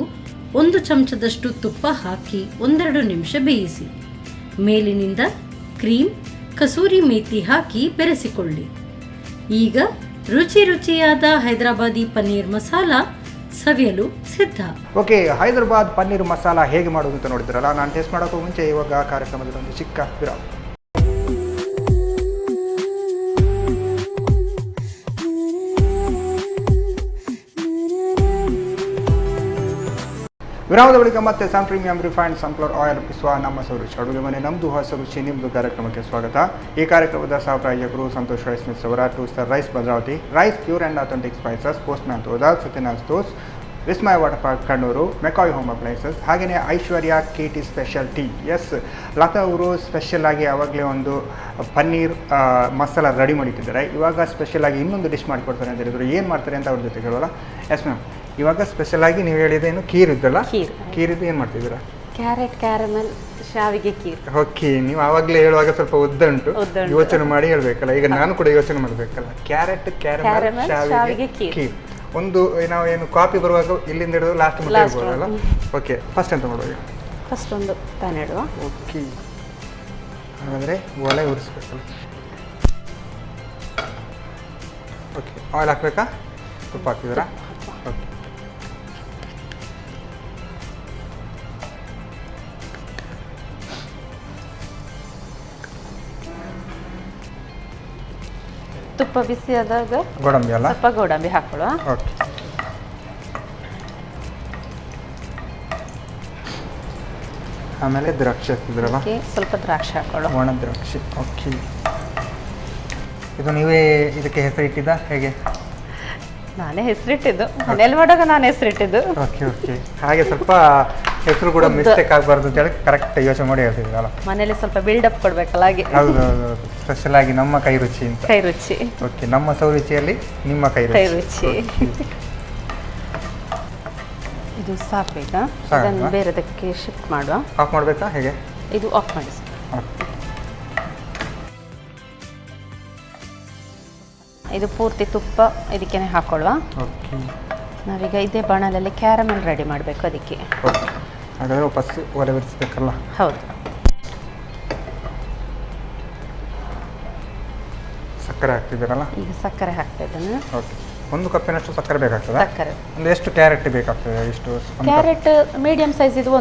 1 ಚಮಚದಷ್ಟು ತುಪ್ಪ ಹಾಕಿ 1-2 ನಿಮಿಷ ಬೇಯಿಸಿ. ಮೇಲಿನಿಂದ ಕ್ರೀಮ್, ಕಸೂರಿ ಮೇಥಿ ಹಾಕಿ ಬೆರೆಸಿಕೊಳ್ಳಿ. ಈಗ ರುಚಿಯಾದ ಹೈದರಾಬಾದಿ ಪನ್ನೀರ್ ಮಸಾಲ ಸವಿಯಲು ಸಿದ್ಧ. ಓಕೆ, ಹೈದರಾಬಾದ್ ಪನ್ನೀರ್ ಮಸಾಲ ಹೇಗೆ ಮಾಡೋದು ಅಂತ ನೋಡಿದ್ರಲ್ಲ. ನಾನು ಟೇಸ್ಟ್ ಮಾಡೋಕ್ಕೂ ಮುಂಚೆ ಇವಾಗ ಕಾರ್ಯಕ್ರಮದಲ್ಲಿ ಒಂದು ಚಿಕ್ಕ ವಿರಾಮ. ವಿರಾಮದ ಬಳಿಕ ಮತ್ತೆ ಸನ್ ಪ್ರೀಮಿಯಂ ರಿಫೈನ್ಡ್ ಸನ್ಫ್ಲವರ್ ಆಯಿಲ್ ಅರ್ಪಿಸುವ ನಮ್ಮ ಸೌರುಚಿ ಅಡುಗೆ ಮನೆ ನಮ್ಮದು ಹೊಸ ರುಚಿ ನಿಮ್ಮದು ಕಾರ್ಯಕ್ರಮಕ್ಕೆ ಸ್ವಾಗತ. ಈ ಕಾರ್ಯಕ್ರಮದ ಸಹ ಪ್ರಾಯೋಜಕರು ಸಂತೋಷ್ ರೈಸ್ ಮಿಲ್ಸ್ ಅವರ 2 star rice Bhadravati, rice pure and authentic spices, Postman toor dal, Satyanath stores, Vismaya water park Kannur, McCoy home appliances, ಹಾಗೆಯೇ Aishwarya KT special tea. Yes, Latha ಅವರು ಸ್ಪೆಷಲ್ ಆಗಿ ಆವಾಗಲೇ ಒಂದು ಪನ್ನೀರ್ ಮಸಾಲ ರೆಡಿ ಮಾಡಿಟ್ಟಿದ್ದಾರೆ. ಇವಾಗ ಸ್ಪೆಷಲ್ ಆಗಿ ಇನ್ನೊಂದು ಡಿಶ್ ಮಾಡಿಕೊಡ್ತಾರೆ ಅಂತ ಹೇಳಿದ್ರು. ಏನು ಮಾಡ್ತಾರೆ ಅಂತ ಅವ್ರ ಜೊತೆ ಕೇಳೋಲ್ಲ. ಎಸ್ ಮ್ಯಾಮ್, ಇವಾಗ ಸ್ಪೆಷಲ್ ಆಗಿ ನೀವು ಹೇಳಿದ್ದೇನು ಖೀರ್ ಇದ್ದಲ್ಲ, ಖೀರಿದ್ದು ಏನು ಮಾಡ್ತಿದ್ದೀರಾ? ಕ್ಯಾರೆಟ್ ಕ್ಯಾರಮೆಲ್ ಶಾವಿಗೆ ಖೀರ್. ಓಕೆ, ನೀವು ಆವಾಗಲೇ ಹೇಳುವಾಗ ಸ್ವಲ್ಪ ಉದ್ದುಂಟು, ಯೋಚನೆ ಮಾಡಿ ಹೇಳ್ಬೇಕಲ್ಲ. ಈಗ ನಾನು ಕೂಡ ಯೋಚನೆ ಮಾಡಬೇಕಲ್ಲ. ಕ್ಯಾರೆಟ್ ಕ್ಯಾರಮೆಲ್ ಶಾವಿಗೆ ಖೀರ್. ಒಂದು ನಾವು ಏನು ಕಾಫಿ ಬರುವಾಗ ಇಲ್ಲಿಂದ ಹಿಡಿದು ಲಾಸ್ಟ್ ಮುಟ್ಟ ಇರ್ಬೋದಲ್ಲ. ಓಕೆ, ಫಸ್ಟ್ ಎಂತ ಮಾಡುವಾಗ? ಫಸ್ಟ್ ಒಂದು ಪ್ಯಾನ್ ಇಡುವ. ಓಕೆ, ಹಾಗಾದರೆ ಒಲೆ ಉರಿಸ್ಬೇಕಲ್ಲ. ಓಕೆ, ಆಯಿಲ್ ಹಾಕ್ಬೇಕಾ, ತುಪ್ಪ ಹಾಕ್ತಿದ್ದೀರಾ? ಓಕೆ, ತುಪ್ಪ ಬಿಸಿ ಆದಾಗ ಗೋಡಂಬಿ ಅಲ್ಲ, ಸ್ವಲ್ಪ ಗೋಡಂಬಿ ಹಾಕೊಳ್ಳುವ. ಓಕೆ, ಆಮೇಲೆ ದ್ರಾಕ್ಷಿ ಹಾಕ್ತಿದ್ರಲ್ಲ, ಸ್ವಲ್ಪ ದ್ರಾಕ್ಷಿ ಹಾಕೊಳ್ಳುವ, ಒಣ ದ್ರಾಕ್ಷಿ. ಓಕೆ, ಇದು ನೀವೇ ಇದಕ್ಕೆ ಹೆಸರು ಇಟ್ಟಿದ್ದ ಹೇಗೆ? ನಾನೇ ಹೆಸರಿಟ್ಟಿದ್ದು, ಮನೇಲಿ ಮಾಡುವಾಗ ನಾನು ಹೆಸರಿಟ್ಟಿದ್ದು. ಓಕೆ ಓಕೆ, ಹಾಗೆ ಸ್ವಲ್ಪ ಹೆಸರು ಕೂಡ ಮಿಸ್ಟೇಕ್ ಆಗಬಾರ್ದು ಅಂತ ಹೇಳಿ ಕರೆಕ್ಟ್ ಯೋಚನೆ ಮಾಡಿ ಹೇಳ್ತಿದ್ದೀರಲ್ಲ. ಮನೇಲಿ ಸ್ವಲ್ಪ ಬಿಲ್ಡಪ್ ಕೊಡ್ಬೇಕಲ್ಲ ಹಾಗೆ. ಹೌದು ಹೌದು, ಸ್ಪೆಷಲ್ ಆಗಿ ನಮ್ಮ ಕೈ ರುಚಿ ಅಂತ. ಕೈ ರುಚಿ. ಓಕೆ, ನಮ್ಮ ಸೌರುಚಿಯಲ್ಲಿ ನಿಮ್ಮ ಕೈ ರುಚಿ. ಇದು ಸಾಕು. ಈಗ ಇದನ್ನು ಬೇರೆದಕ್ಕೆ ಶಿಫ್ಟ್ ಮಾಡುವ. ಆಫ್ ಮಾಡಬೇಕಾ ಹೇಗೆ? ಇದು ಆಫ್ ಮಾಡಿ. ಇದು ಪೂರ್ತಿ ತುಪ್ಪ ಇದಕ್ಕೆ ಹಾಕೊಳ್ಳುವ. ಓಕೆ, ನಾವೀಗ ಇದೇ ಬಾಣಲಲ್ಲಿ ಕ್ಯಾರಮೆಲ್ ರೆಡಿ ಮಾಡಬೇಕು ಅದಕ್ಕೆ. ಓಕೆ, ಹಾಗಾದರೆ ವಾಪಸ್ ಒಲೆ ಬಿಡಿಸ್ಬೇಕಲ್ಲ. ಹೌದು. ಸಕ್ಕರೆ ಹಾಕ್ತಿದ್ದೀರಲ್ಲ? ಈಗ ಸಕ್ಕರೆ ಹಾಕ್ತಾ ಇದ್ದೇನೆ. ಓಕೆ, 1 ಕಪ್ಪಿನಷ್ಟು ಸಕ್ಕರೆ ಬೇಕಾಗ್ತದೆ. ಸಕ್ಕರೆ ಒಂದು ಎಷ್ಟು ಕ್ಯಾರೆಟ್ ಬೇಕಾಗ್ತದೆ? ಎಷ್ಟು? ಕ್ಯಾರೆಟ್ ಮೀಡಿಯಂ ಸೈಜ್ ಇದು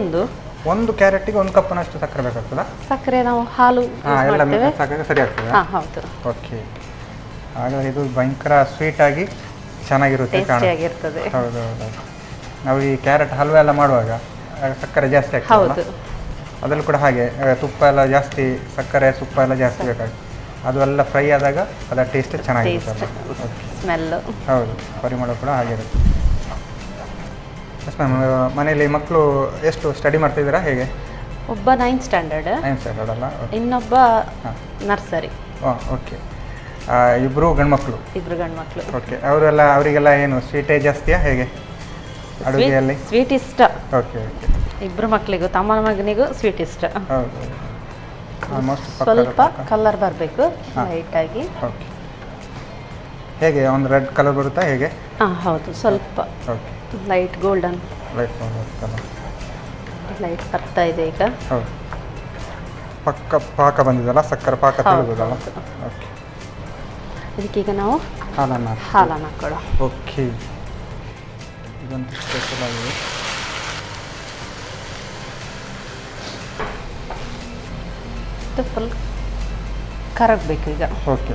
ಒಂದು ಕ್ಯಾರೆಟಿಗೆ 1 ಕಪ್ನಷ್ಟು ಸಕ್ಕರೆ ಬೇಕಾಗ್ತದಾ? ಸಕ್ಕರೆ ನಾವು ಹಾಲು ಎಲ್ಲ ಸಕ್ಕರೆ ಸರಿ ಆಗ್ತದೆ. ಹೌದು. ಓಕೆ, ಹಾಗಾದರೆ ಇದು ಭಯಂಕರ ಸ್ವೀಟ್ ಆಗಿ ಚೆನ್ನಾಗಿರುತ್ತೆ, ಟೇಸ್ಟಿಯಾಗಿರ್ತದೆ. ಹೌದು ಹೌದು. ನಾವು ಈ ಕ್ಯಾರೆಟ್ ಹಲ್ವಾ ಎಲ್ಲ ಮಾಡುವಾಗ ಸಕ್ಕರೆ ಜಾಸ್ತಿ ಆಗ್ತದೆ. ಹೌದು. ಅದರಲ್ಲೂ ಕೂಡ ಹಾಗೆ ತುಪ್ಪ ಎಲ್ಲ ಜಾಸ್ತಿ, ಸಕ್ಕರೆ ತುಪ್ಪ ಎಲ್ಲ ಜಾಸ್ತಿ ಬೇಕಾಗುತ್ತೆ. ಅದು ಎಲ್ಲ ಫ್ರೈ ಆದಾಗ ಅದರ ಟೇಸ್ಟ್ ಚೆನ್ನಾಗಿರುತ್ತಲ್ಲ. ಸ್ಮೆಲ್. ಹೌದು, ಪರಿಮಳ ಕೂಡ ಹಾಗಿರುತ್ತೆ. ಎಸ್ ಮ್ಯಾಮ್, ಮನೇಲಿ ಮಕ್ಕಳು ಎಷ್ಟು ಸ್ಟಡಿ ಮಾಡ್ತಿದ್ದೀರಾ, ಹೇಗೆ? ಒಬ್ಬ 9th ಸ್ಟ್ಯಾಂಡರ್ಡ್. 9th ಸ್ಟ್ಯಾಂಡರ್ಡ್ ಅಲ್ಲ? ಇನ್ನೊಬ್ಬ ನರ್ಸರಿ. ಓಕೆ. ಇಬ್ಬರು ಗಂಡು ಮಕ್ಕಳು? ಇಬ್ರು ಗಂಡು ಮಕ್ಕಳು. ಓಕೆ. ಅವರಿಗೆಲ್ಲ ಏನು ಸ್ವೀಟೇ ಜಾಸ್ತಿಯಾ, ಹೇಗೆ ಅಡುಗೆಯಲ್ಲಿ? ಸ್ವೀಟ್ ಇಷ್ಟ. Okay okay. ಇಬ್ರು ಮಕ್ಕಳಿಗೂ, ತಮ್ಮನ ಮಗನಿಗೂ ಸ್ವೀಟ್ ಇಷ್ಟ. ಹೌದು. ಆಲ್ಮೋಸ್ಟ್ ಸ್ವಲ್ಪ ಕಲರ್ ಬರಬೇಕು ಲೈಟಾಗಿ. ಓಕೆ. ಹೇಗೆ ಒಂದು ರೆಡ್ ಕಲರ್ ಬರುತ್ತಾ, ಹೇಗೆ? ಹಾಂ ಹೌದು, ಸ್ವಲ್ಪ okay. Light golden. Light colour light ಬರ್ತಾ ಇದೆ ಈಗ. ಹೌದು. ಪಾಕ ಬಂದಿದಲ್ಲ, ಸಕ್ಕರೆ ಪಾಕ ತಿಳಿಬೋದಲ್ಲ? ಓಕೆ. ಇದಕ್ಕೀಗ ನಾವು ಹಾಲನ್ನು ಹಾಕೊಳ್ಳೋ. ಓಕೆ. ಇದಂತೂ ಸ್ಪೆಷಲ್ ಆಗಿದೆ. ಫುಲ್ ಕರಗಬೇಕು ಈಗ. ಓಕೆ.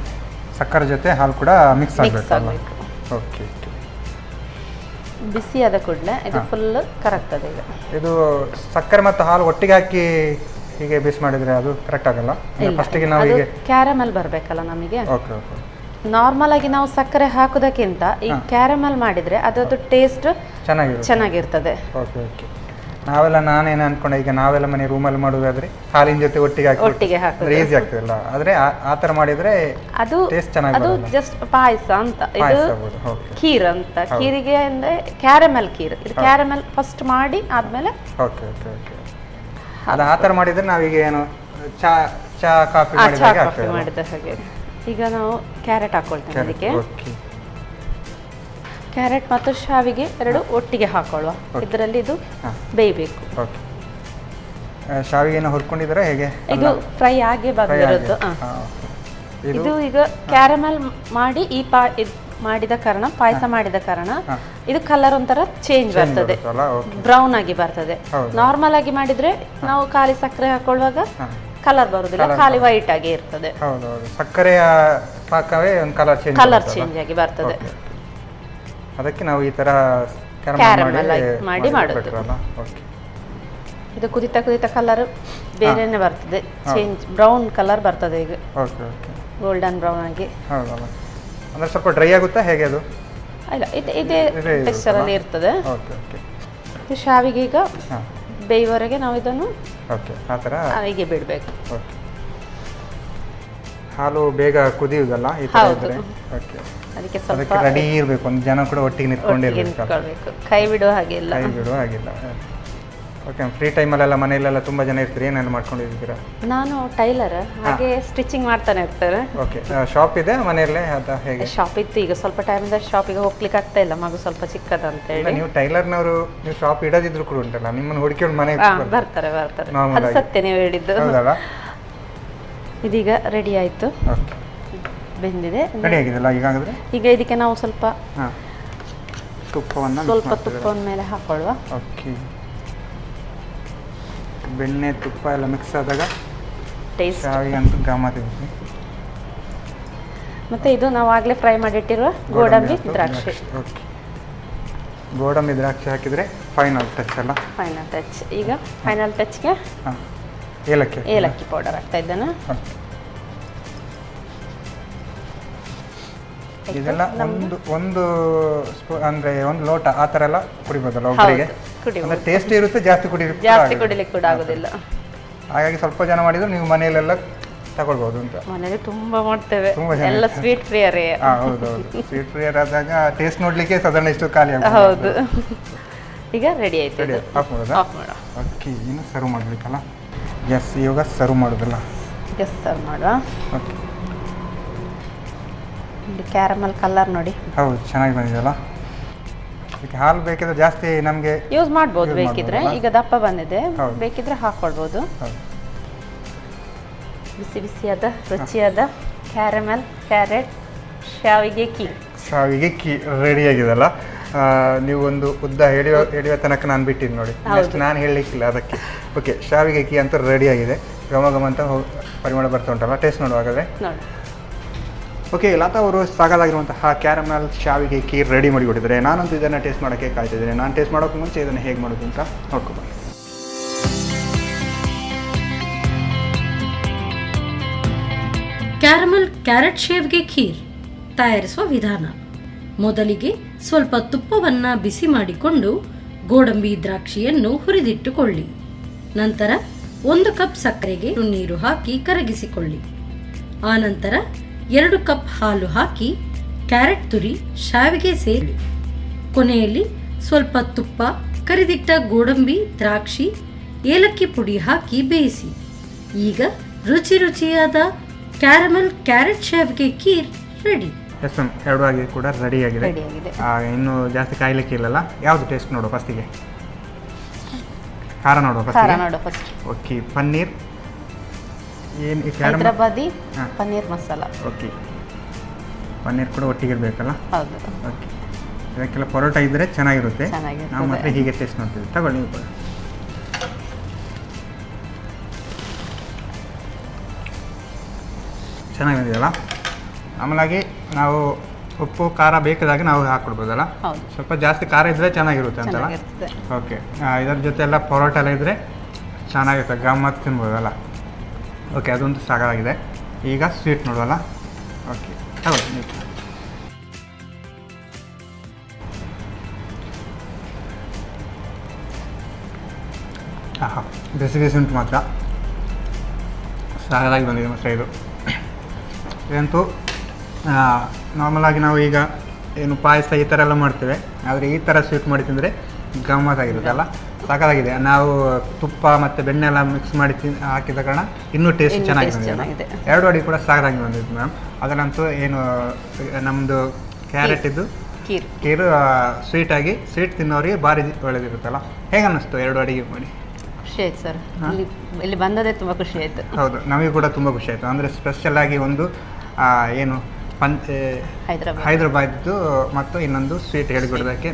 ಸಕ್ಕರೆ ಜೊತೆ ಹಾಲು ಕೂಡ ಮಿಕ್ಸ್ ಆಗಬೇಕು. ಓಕೆ. ಬಿಸಿ ಆದ ಕೂಡಲೇ ಇದು ಫುಲ್ ಕರಗ್ತದೆ ಈಗ. ಇದು ಸಕ್ಕರೆ ಮತ್ತು ಹಾಲು ಒಟ್ಟಿಗೆ ಹಾಕಿ ಹೀಗೆ ಬಿಸಿ ಮಾಡಿದರೆ ಅದು ಕರೆಕ್ಟ್ ಆಗಲ್ಲ? ಫಸ್ಟಿಗೆ ನಾವು ಹೀಗೆ ಕ್ಯಾರಮೆಲ್ ಬರಬೇಕಲ್ಲ ನಮಗೆ. Okay okay. ನಾರ್ಮಲ್ ಆಗಿ ನಾವು ಸಕ್ಕರೆ ಹಾಕೋದಕ್ಕಿಂತ ಈ ಕ್ಯಾರಮೆಲ್ ಮಾಡಿದರೆ ಅದರದ್ದು ಟೇಸ್ಟ್ ಚೆನ್ನಾಗಿರ್ತದೆ. Okay okay. ನಾನೇನು ಅನ್ಕೊಂಡೆ, ಈಗ ನಾವೆಲ್ಲ ಮನೆ ರೂಮಲ್ಲಿ ಮಾಡೋದಾದ್ರೆ ಹಾಲಿನ ಜೊತೆ ಒಟ್ಟಿಗೆ ಹಾಕಿ ಈಸಿ ಆಗ್ತದಲ್ಲ, ಆದರೆ ಆ ಥರ ಮಾಡಿದರೆ ಅದು ಟೇಸ್ಟ್ ಚೆನ್ನಾಗಿ ಅದು ಜಸ್ಟ್ ಪಾಯಸ ಅಂತ. ಇದು ಖೀರ್ ಅಂತ. ಖೀರಿಗೆ ಅಂದರೆ ಕ್ಯಾರಮೆಲ್ ಖೀರ್. ಇದು ಕ್ಯಾರಮೆಲ್ ಫಸ್ಟ್ ಮಾಡಿ ಆದಮೇಲೆ. Okay okay okay. ಅದು ಆ ಥರ ಮಾಡಿದರೆ ನಾವೀಗ ಏನು ಚಾ ಕಾಫಿ ಮಾಡಿದ ಹಾಗೆ. ಈಗ ನಾವು ಕ್ಯಾರೆಟ್ ಹಾಕೊಳ್ತೇವೆ ಅದಕ್ಕೆ. ಕ್ಯಾರೆಟ್ ಮತ್ತು ಶಾವಿಗೆ ಎರಡು ಒಟ್ಟಿಗೆ ಹಾಕೊಳ್ಳುವ. ಇದರಲ್ಲಿ ಇದು ಬೇಯಬೇಕು. ಓಕೆ. ಶಾವಿಗೆನ ಹುರ್ಕೊಂಡಿದ್ರೆ ಹೇಗೆ? ಇದು ಫ್ರೈ ಆಗಿ ಬಂದಿರೋದು. ಇದು ಈಗ ಕ್ಯಾರಮೆಲ್ ಮಾಡಿ ಮಾಡಿದ ಕಾರಣ, ಪಾಯಸ ಮಾಡಿದ ಕಾರಣ ಇದು ಕಲರ್ ಒಂಥರ ಚೇಂಜ್ ಬರ್ತದೆ, ಬ್ರೌನ್ ಆಗಿ ಬರ್ತದೆ. ನಾರ್ಮಲ್ ಆಗಿ ಮಾಡಿದ್ರೆ ನಾವು ಖಾಲಿ ಸಕ್ಕರೆ ಹಾಕೊಳ್ಳುವಾಗ ಕಲರ್ ಬರುದಿಲ್ಲ, ಖಾಲಿ ವೈಟ್ ಆಗಿ ಇರ್ತದೆ. ಸಕ್ಕರೆಯ ಪಾಕವೇ ಒಂದು ಕಲರ್ ಚೇಂಜ್ ಆಗಿ ಬರ್ತದೆ. ಅದಕ್ಕೆ ನಾವು ಈ ತರ ಕ್ಯಾರಮೆಲ್ ಮಾಡಿ ಮಾಡೋದು. ಇದು ಕುದಿತ ಕಲರ್ ಬೇರೆನೆ ಬರ್ತದೆ, ಚೇಂಜ್ ಬ್ರೌನ್ ಕಲರ್ ಬರ್ತದೆ ಈಗ. ಗೋಲ್ಡನ್ ಬ್ರೌನ್ ಆಗಿ. ಅಂದ್ರೆ ಸ್ವಲ್ಪ ಡ್ರೈ ಆಗುತ್ತಾ, ಹೇಗೆ ಅದು? ಇಲ್ಲ, ಇದೇ ಟೆಕ್ಸ್ಚರ್ ಅಲ್ಲಿ ಇರ್ತದೆ. ಇದು ಶಾವಿಗೆ ಈಗ ಬೇಯುವವರೆಗೆ ನಾವು ಇದನ್ನು ಹೀಗೆ ಬಿಡಬೇಕು. ಹಾಲು ಬೇಗ ಕುದಿಯುವುದಲ್ಲ ಈ ತರ ಇದ್ರೆ? ಅದಕ್ಕೆ ಸ್ವಲ್ಪ ರೆಡಿ ಇರಬೇಕು, ಒಂದು ಜನ ಕೂಡ ಒಟ್ಟಿಗೆ ನಿಂತ್ಕೊಂಡಿರಬೇಕು, ಕೈ ಬಿಡುವ ಹಾಗಿಲ್ಲ. ಓಕೆ. ಫ್ರೀ ಟೈಮಲ್ಲೆಲ್ಲ ಮನೆಯಲ್ಲೆಲ್ಲ ತುಂಬ ಜನ ಇರ್ತೀರಿ, ಏನೆಲ್ಲ ಮಾಡ್ಕೊಂಡಿದ್ದೀರಾ? ನಾನು ಟೈಲರ್, ಹಾಗೆ ಸ್ಟಿಚಿಂಗ್ ಮಾಡ್ತಾನೆ ಇರ್ತಾರೆ. ಓಕೆ. ಶಾಪ್ ಇದೆ ಮನೆಯಲ್ಲೇ ಅಥವಾ ಹೇಗೆ? ಶಾಪ್ ಇತ್ತು, ಈಗ ಸ್ವಲ್ಪ ಟೈಮಿಂದ ಶಾಪಿಗೆ ಹೋಗ್ಲಿಕ್ಕೆ ಆಗ್ತಾ ಇಲ್ಲ, ಮಗು ಸ್ವಲ್ಪ ಚಿಕ್ಕದ ಅಂತ ಹೇಳಿ. ನೀವು ಟೈಲರ್ನವರು, ನೀವು ಶಾಪ್ ಇಡದಿದ್ರು ಕೂಡ ಉಂಟಲ್ಲ, ನಿಮ್ಮನ್ನು ಹುಡುಕಿಕೊಂಡು ಮನೆ ಬರ್ತಾರೆ. ಅದು ಸತ್ಯ ನೀವು ಹೇಳಿದ್ದು. ಇದೀಗ ರೆಡಿ ಆಯಿತು, ಬೆಂದಿದೆ, ರೆಡಿ ಆಗಿದೆಲ್ಲ ಈಗಾಗಲೇ. ಈಗ ಇದಕ್ಕೆ ನಾವು ಸ್ವಲ್ಪ ತುಪ್ಪವನ್ನು ಮೇಲೆ ಹಾಕೊಳ್ಳುವ. ಓಕೆ. ಬೆಣ್ಣೆ ತುಪ್ಪ ಎಲ್ಲ ಮಿಕ್ಸ್ ಆದಾಗ ಟೇಸ್ಟ್ ಶಾವಿಗೆ ಅಂತ ಗಮ್ಮತ್ತಿದೆ. ಮತ್ತೆ ಇದು ನಾವು ಆಗಲೇ ಫ್ರೈ ಮಾಡಿಟ್ಟಿರುವ ಗೋಡಂಬಿ ದ್ರಾಕ್ಷಿ. ಓಕೆ. ಗೋಡಂಬಿ ದ್ರಾಕ್ಷಿ ಹಾಕಿದರೆ ಫೈನಲ್ ಟಚ್ ಅಲ್ಲ? Final touch. ಈಗ ಫೈನಲ್ ಟಚ್ಗೆ ಏಲಕ್ಕಿ ಪೌಡರ್ ಹಾಕ್ತಾ ಇದ್ದೇನೆ. ಇದೆಲ್ಲ ಒಂದು ಸ್ಪೂನ್ ಅಂದ್ರೆ ಒಂದು ಲೋಟ ಆ ಥರ ಎಲ್ಲ ಕುಡಿಬೋದಲ್ಲ ಒಬ್ಬರಿಗೆ? ಅಂದ್ರೆ ಟೇಸ್ಟ್ ಇರುತ್ತೆ, ಜಾಸ್ತಿ ಕುಡಿಲಿಕ್ಕೆ ಕೂಡ ಆಗೋದಿಲ್ಲ. ಹಾಗಾಗಿ ಸ್ವಲ್ಪ ಜನ ಮಾಡಿದ್ರು ನೀವು ಮನೆಯಲ್ಲೆಲ್ಲ ತಗೊಳ್ಬಹುದು ಅಂತ. ಮನೆಯಲ್ಲಿ ತುಂಬಾ ಮಾಡ್ತೇವೆ, ಎಲ್ಲ ಸ್ವೀಟ್ ಪ್ರಿಯರೇ. ಹೌದೌದು, ಸ್ವೀಟ್ ಪ್ರಿಯರ್ ಆದಾಗ ಟೇಸ್ಟ್ ನೋಡ್ಲಿಕ್ಕೆ ಸಾಧಾರಣ ಇಷ್ಟು ಖಾಲಿ ಆಗುತ್ತೆ. ಹೌದು. ಈಗ ರೆಡಿ ಆಯ್ತು. ಆಫ್ ಮಾಡೋದಾ? ಓಕೆ. ಇನ್ನು ಸರ್ವ್ ಮಾಡಬೇಕಲ್ಲ? ಎಸ್, ಇವಾಗ ಸರ್ವ್ ಮಾಡೋದಲ್ಲ? ಎಸ್, ಸರ್ವ್ ಮಾಡುವ. ಓಕೆ. ಕ್ಯಾರಮಲ್ ಕಲರ್ ನೋಡಿ. ಹೌದು, ಚೆನ್ನಾಗಿ ಬಂದಿದೆಯಲ್ಲ. ಇದಕ್ಕೆ ಹಾಲು ಬೇಕಿದ್ರೆ ಜಾಸ್ತಿ ನಮಗೆ ಯೂಸ್ ಮಾಡ್ಬೋದು, ಬೇಕಿದ್ರೆ. ಈಗ ದಪ್ಪ ಬಂದಿದೆ, ಬೇಕಿದ್ರೆ ಹಾಕೊಳ್ಬೋದು. ಬಿಸಿ ಬಿಸಿಯಾದ ರುಚಿಯಾದ ಕ್ಯಾರಮಲ್ ಕ್ಯಾರೆಟ್ ಶಾವಿಗೆ ಕೀ ರೆಡಿ ಆಗಿದೆಲ್ಲ. ನೀವು ಒಂದು ಉದ್ದ ಎಳೆಯುವ ತನಕ ನಾನು ಬಿಟ್ಟಿದ್ದು ನೋಡಿ, ನೆಕ್ಸ್ಟ್ ನಾನು ಹೇಳಲಿಕ್ಕಿಲ್ಲ ಅದಕ್ಕೆ. ಓಕೆ. ಶಾವಿಗೆ ಕೀ ಅಂತ ರೆಡಿ ಆಗಿದೆ, ಘಮ ಘಮ ಅಂತ ಪರಿಮಳ ಬರ್ತಾ ಉಂಟಲ್ಲ. Taste ನೋಡುವಾಗಲೇ okay. ಲತಾ ಅವರು ಸಾಕಾಗಿರುವಂತಹ ಕ್ಯಾರಮಲ್ ಶಾವಿಗೆ ಕೀರ್ ರೆಡಿ ಮಾಡಿಕೊಟ್ಟಿದ್ದಾರೆ. ನಾನಂತೂ ಇದನ್ನು ಟೇಸ್ಟ್ ಮಾಡೋಕ್ಕೆ ಕಾಯ್ತಿದ್ದೇನೆ. ನಾನು ಟೇಸ್ಟ್ ಮಾಡೋಕ್ಕೆ ಮುಂಚೆ ಇದನ್ನು ಹೇಗೆ ಮಾಡೋದು ಅಂತ ನೋಡ್ಕೊಬನ್ನಿ. ಕ್ಯಾರೆಟ್ ಶೇವ್ಗೆ ಖೀರ್ ತಯಾರಿಸುವ ವಿಧಾನ. ಮೊದಲಿಗೆ ಸ್ವಲ್ಪ ತುಪ್ಪವನ್ನು ಬಿಸಿ ಮಾಡಿಕೊಂಡು ಗೋಡಂಬಿ ದ್ರಾಕ್ಷಿಯನ್ನು ಹುರಿದಿಟ್ಟುಕೊಳ್ಳಿ. ನಂತರ 1 ಕಪ್ ಸಕ್ಕರೆಗೆ ನೀರು ಹಾಕಿ ಕರಗಿಸಿಕೊಳ್ಳಿ. ಆನಂತರ 2 ಕಪ್ ಹಾಲು ಹಾಕಿ ಕ್ಯಾರೆಟ್ ತುರಿ ಶಾವಿಗೆ ಸೇರಿ ಕೊನೆಯಲ್ಲಿ ಸ್ವಲ್ಪ ತುಪ್ಪ, ಕರಿದಿಟ್ಟ ಗೋಡಂಬಿ ದ್ರಾಕ್ಷಿ, ಏಲಕ್ಕಿ ಪುಡಿ ಹಾಕಿ ಬೇಯಿಸಿ. ಈಗ ರುಚಿಯಾದ ಕ್ಯಾರಮೆಲ್ ಕ್ಯಾರೆಟ್ ಶಾವಿಗೆ ಖೀರ್ ರೆಡಿ. ಎಸ್ ಮ್ಯಾಮ್, 2 ಆಗಿ ಕೂಡ ರೆಡಿಯಾಗಿದೆ. ಇನ್ನು ಜಾಸ್ತಿ ಕಾಯ್ಲಿಕ್ಕೆ ಇಲ್ಲಲ್ಲ. ಯಾವುದು ಟೇಸ್ಟ್ ನೋಡುವ ಫಸ್ಟಿಗೆ? ಖಾರ ನೋಡುವ ಫಸ್ಟ್. ಓಕೆ, ಪನ್ನೀರ್ ಏನು ಹೈದರಾಬಾದಿ ಪನ್ನೀರ್ ಮಸಾಲ. ಓಕೆ, ಪನ್ನೀರ್ ಕೂಡ ಒಟ್ಟಿಗೆ ಇರಬೇಕಲ್ಲ? ಹೌದು. ಓಕೆ, ಇದಕ್ಕೆಲ್ಲ ಪರೋಟ ಇದ್ದರೆ ಚೆನ್ನಾಗಿರುತ್ತೆ. ನಾವು ಮಾತ್ರ ಹೀಗೆ ಟೇಸ್ಟ್ ಮಾಡ್ತೀವಿ. ತಗೊಳ್ಳಿ ನೀವು ಕೂಡ. ಚೆನ್ನಾಗಿ ಬಂದಿದೆಯಲ್ಲ? ಆಮೇಲಾಗಿ ನಾವು ಉಪ್ಪು ಖಾರ ಬೇಕಾದಾಗ ನಾವು ಹಾಕ್ಕೊಡ್ಬೋದಲ್ಲ? ಸ್ವಲ್ಪ ಜಾಸ್ತಿ ಖಾರ ಇದ್ದರೆ ಚೆನ್ನಾಗಿರುತ್ತೆ ಅಂತಲ್ಲ? ಓಕೆ, ಇದರ ಜೊತೆ ಎಲ್ಲ ಪರೋಟ ಎಲ್ಲ ಇದ್ದರೆ ಚೆನ್ನಾಗಿರುತ್ತೆ, ಗಮ್ಮತ್ತು ತಿನ್ಬೋದಲ್ಲ? ಓಕೆ, ಅದೊಂದು ಸಾಕಾಗಿದೆ. ಈಗ ಸ್ವೀಟ್ ನೋಡುವಲ್ಲ? ಓಕೆ, ತಗೊಳ್ಳಿ ನೀವು. ಬಿಸಿ ಬಿಸಿ ಉಂಟು ಮಾತ್ರ, ಸಾಕಾಗಿ ಬಂದಿದೆ ಮಾತ್ರ ಇದು. ಇದಂತೂ ನಾರ್ಮಲಾಗಿ ನಾವು ಈಗ ಏನು ಪಾಯಸ ಈ ಥರ ಎಲ್ಲ ಮಾಡ್ತೇವೆ, ಆದರೆ ಈ ಥರ ಸ್ವೀಟ್ ಮಾಡಿ ತಿಂದರೆ ಗಮ್ಮತ್ತಾಗಿರುತ್ತಲ್ಲ? ಸಾಕಾಗಿದೆ. ನಾವು ತುಪ್ಪ ಮತ್ತು ಬೆಣ್ಣೆ ಎಲ್ಲ ಮಿಕ್ಸ್ ಮಾಡಿ ಹಾಕಿದ ಕಾರಣ ಇನ್ನೂ ಟೇಸ್ಟ್ ಚೆನ್ನಾಗಿದೆ. 2 ಅಡಿ ಕೂಡ ಸಾಕಾಗಿ ಬಂದಿತ್ತು ಮ್ಯಾಮ್. ಅದರಂತೂ ಏನು ನಮ್ಮದು ಕ್ಯಾರೆಟಿದ್ದು ಖೀರು ಸ್ವೀಟಾಗಿ ಸ್ವೀಟ್ ತಿನ್ನೋರಿಗೆ ಭಾರಿ ಒಳ್ಳೆದಿರುತ್ತಲ್ಲ? ಹೇಗೆ ಅನ್ನಿಸ್ತು 2 ಅಡಿಗೆ ಮಾಡಿ? ಖುಷಿ ಆಯ್ತು ಸರ್, ಇಲ್ಲಿ ಬಂದದೇ ತುಂಬ ಖುಷಿ ಆಯಿತು. ಹೌದು, ನಮಗೆ ಕೂಡ ತುಂಬ ಖುಷಿ ಆಯಿತು. ಅಂದರೆ ಸ್ಪೆಷಲ್ ಆಗಿ ಒಂದು ಏನು ಹೈದರಾಬಾದ್ದು ಮತ್ತು ಇನ್ನೊಂದು ಸ್ವೀಟ್ ಹೇಳಿಕೊಡೋದಕ್ಕೆ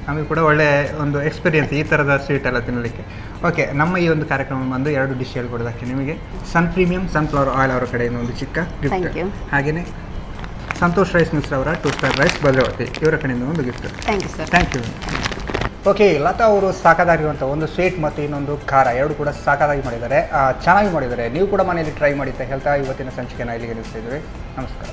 ನಮಗೆ ಕೂಡ ಒಳ್ಳೆ ಒಂದು ಎಕ್ಸ್ಪೀರಿಯನ್ಸ್ ಈ ಥರದ ಸ್ವೀಟ್ ಎಲ್ಲ ತಿನ್ನಲಿಕ್ಕೆ. ಓಕೆ, ನಮ್ಮ ಈ ಒಂದು ಕಾರ್ಯಕ್ರಮ ಬಂದು 2 ಡಿಶ್ ಹೇಳಿಕೊಡೋದಕ್ಕೆ ನಿಮಗೆ ಸನ್ ಪ್ರೀಮಿಯಂ ಸನ್ಫ್ಲವರ್ ಆಯಿಲ್ ಅವರ ಕಡೆಯಿಂದ ಒಂದು ಚಿಕ್ಕ ಗಿಫ್ಟ್, ಹಾಗೆಯೇ ಸಂತೋಷ್ ರೈಸ್ ಮಿಶ್ರ ಅವರ 2 ಸ್ಟಾರ್ ರೈಸ್ ಭದ್ರಾವತಿ ಇವರ ಕಡೆಯಿಂದ ಒಂದು gift. Thank you sir. Thank you. Okay, Latha ಅವರು ಸಾಕಾಗಿರುವಂಥ ಒಂದು ಸ್ವೀಟ್ ಮತ್ತು ಇನ್ನೊಂದು ಖಾರ 2 ಕೂಡ ಸಾಕಾಗಿ ಮಾಡಿದ್ದಾರೆ, ಚೆನ್ನಾಗಿ ಮಾಡಿದ್ದಾರೆ. ನೀವು ಕೂಡ ಮನೆಯಲ್ಲಿ ಟ್ರೈ ಮಾಡಿ ಅಂತ ಹೇಳ್ತಾ ಇವತ್ತಿನ ಸಂಚಿಕೆನ ಇಲ್ಲಿಗೆ ನಿಲ್ಲಿಸ್ತಿದ್ವಿ. ನಮಸ್ಕಾರ.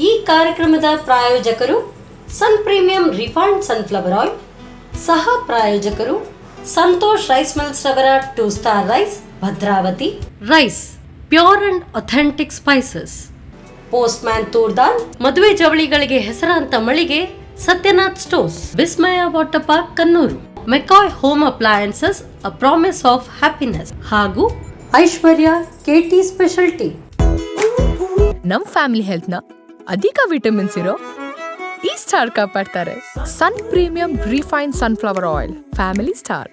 ಈ ಕಾರ್ಯಕ್ರಮದ ಪ್ರಾಯೋಜಕರು Sun premium refined sunflower oil, ಸಹ ಪ್ರಾಯೋಜಕರು ಸಂತೋಷ್ ರೈಸ್ ಮಿಲ್ಸ್ ರವರ 2 star rice Bhadravati. Rice pure and authentic spices. Postman toor dal. ಮದುವೆ ಜವಳಿಗಳಿಗೆ ಹೆಸರಾಂತ ಮಳಿಗೆ Satyanath stores. Vismaya water park Kannur. McCoy home appliances a promise of happiness ಹಾಗೂ ಐಶ್ವರ್ಯ ಕೆಟಿ ಸ್ಪೆಷಾಲಿಟಿ. ನಮ್ ಫ್ಯಾಮಿಲಿ ಹೆಲ್ತ್ ನ ಅಧಿಕ ವಿಟಮಿನ್ಸ್ ಇರೋ ಈ ಸ್ಟಾರ್ ಕಾಪಾಡ್ತಾರೆ. Sun premium refined sunflower oil, family star.